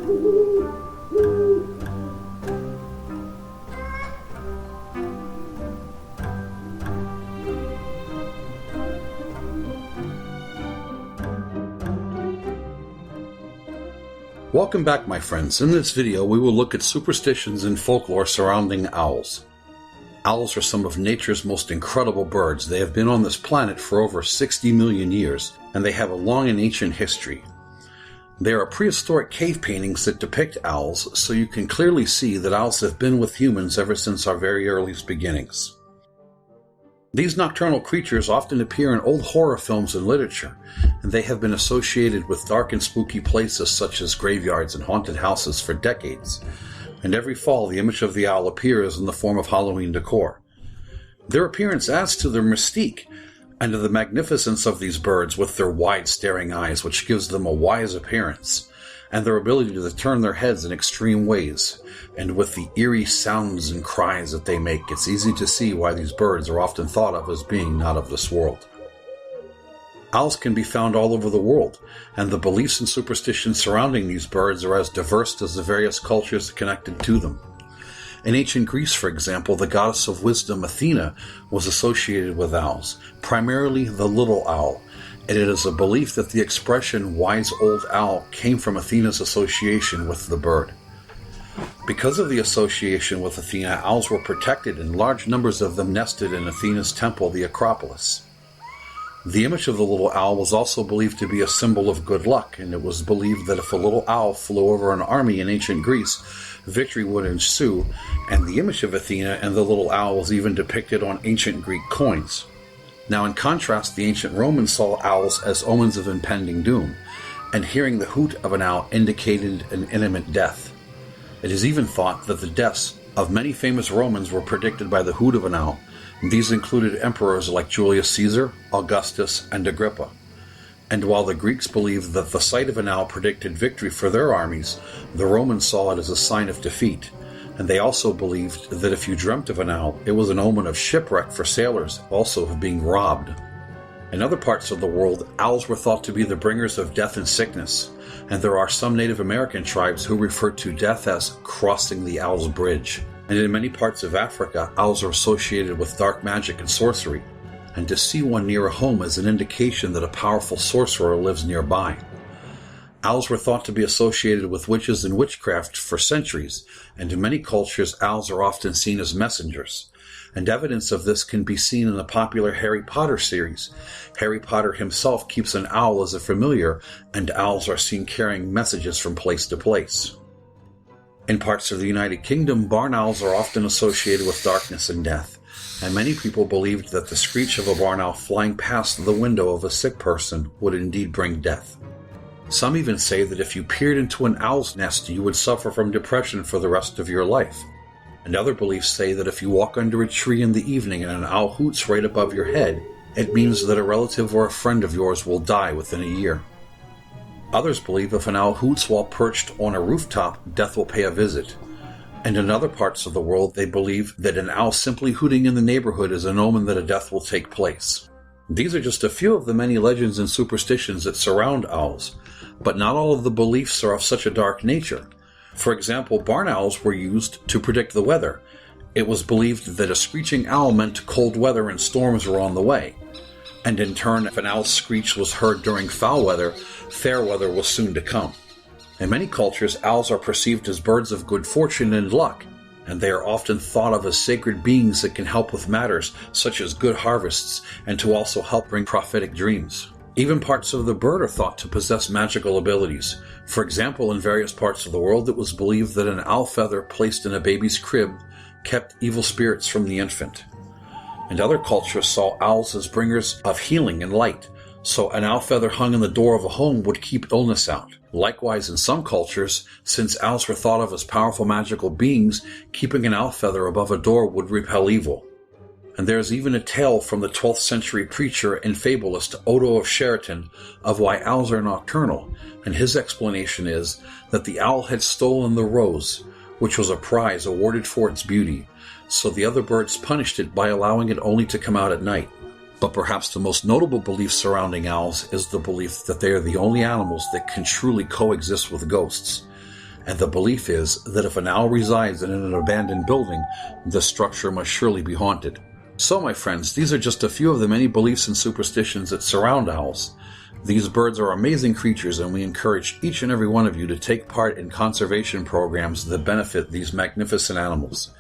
Welcome back, my friends. In this video, we will look at superstitions and folklore surrounding owls. Owls are some of nature's most incredible birds. They have been on this planet for over 60 million years, and they have a long and ancient history. There are prehistoric cave paintings that depict owls, so you can clearly see that owls have been with humans ever since our very earliest beginnings. These nocturnal creatures often appear in old horror films and literature, and they have been associated with dark and spooky places such as graveyards and haunted houses for decades. And every fall, the image of the owl appears in the form of Halloween decor. Their appearance adds to their mystique and to the magnificence of these birds with their wide staring eyes, which gives them a wise appearance, and their ability to turn their heads in extreme ways. And with the eerie sounds and cries that they make, it's easy to see why these birds are often thought of as being not of this world. Owls can be found all over the world, and the beliefs and superstitions surrounding these birds are as diverse as the various cultures connected to them. In ancient Greece, for example, the goddess of wisdom Athena was associated with owls, primarily the little owl, and it is a belief that the expression wise old owl came from Athena's association with the bird. Because of the association with Athena, owls were protected, and large numbers of them nested in Athena's temple, the Acropolis. The image of the little owl was also believed to be a symbol of good luck, and it was believed that if a little owl flew over an army in ancient Greece, victory would ensue, and the image of Athena and the little owl was even depicted on ancient Greek coins. Now, in contrast, the ancient Romans saw owls as omens of impending doom, and hearing the hoot of an owl indicated an imminent death. It is even thought that the deaths of many famous Romans were predicted by the hoot of an owl. These included emperors like Julius Caesar, Augustus, and Agrippa. And while the Greeks believed that the sight of an owl predicted victory for their armies, the Romans saw it as a sign of defeat. And they also believed that if you dreamt of an owl, it was an omen of shipwreck for sailors, also of being robbed. In other parts of the world, owls were thought to be the bringers of death and sickness, and there are some Native American tribes who refer to death as crossing the owl's bridge. And in many parts of Africa, owls are associated with dark magic and sorcery, and to see one near a home is an indication that a powerful sorcerer lives nearby. Owls were thought to be associated with witches and witchcraft for centuries, and in many cultures, owls are often seen as messengers. And evidence of this can be seen in the popular Harry Potter series. Harry Potter himself keeps an owl as a familiar, and owls are seen carrying messages from place to place. In parts of the United Kingdom, barn owls are often associated with darkness and death, and many people believed that the screech of a barn owl flying past the window of a sick person would indeed bring death. Some even say that if you peered into an owl's nest, you would suffer from depression for the rest of your life. And other beliefs say that if you walk under a tree in the evening and an owl hoots right above your head, it means that a relative or a friend of yours will die within a year. Others believe if an owl hoots while perched on a rooftop, death will pay a visit. And in other parts of the world, they believe that an owl simply hooting in the neighborhood is an omen that a death will take place. These are just a few of the many legends and superstitions that surround owls, but not all of the beliefs are of such a dark nature. For example, barn owls were used to predict the weather. It was believed that a screeching owl meant cold weather and storms were on the way. And in turn, if an owl's screech was heard during foul weather, fair weather was soon to come. In many cultures, owls are perceived as birds of good fortune and luck, and they are often thought of as sacred beings that can help with matters such as good harvests and to also help bring prophetic dreams. Even parts of the bird are thought to possess magical abilities. For example, in various parts of the world, it was believed that an owl feather placed in a baby's crib kept evil spirits from the infant. And other cultures saw owls as bringers of healing and light, so an owl feather hung in the door of a home would keep illness out. Likewise, in some cultures, since owls were thought of as powerful magical beings, keeping an owl feather above a door would repel evil. And there is even a tale from the 12th century preacher and fabulist Odo of Sheraton of why owls are nocturnal, and his explanation is that the owl had stolen the rose, which was a prize awarded for its beauty, so the other birds punished it by allowing it only to come out at night. But perhaps the most notable belief surrounding owls is the belief that they are the only animals that can truly coexist with ghosts. and the belief is that if an owl resides in an abandoned building, the structure must surely be haunted. So, my friends, these are just a few of the many beliefs and superstitions that surround owls. These birds are amazing creatures, and we encourage each and every one of you to take part in conservation programs that benefit these magnificent animals.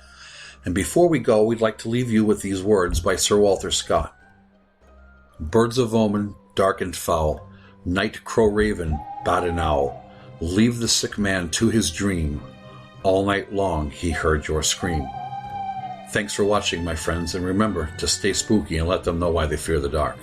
And before we go, we'd like to leave you with these words by Sir Walter Scott. Birds of omen, dark and foul, night crow raven, bat and owl, leave the sick man to his dream. All night long he heard your scream. Thanks for watching, my friends, and remember to stay spooky and let them know why they fear the dark.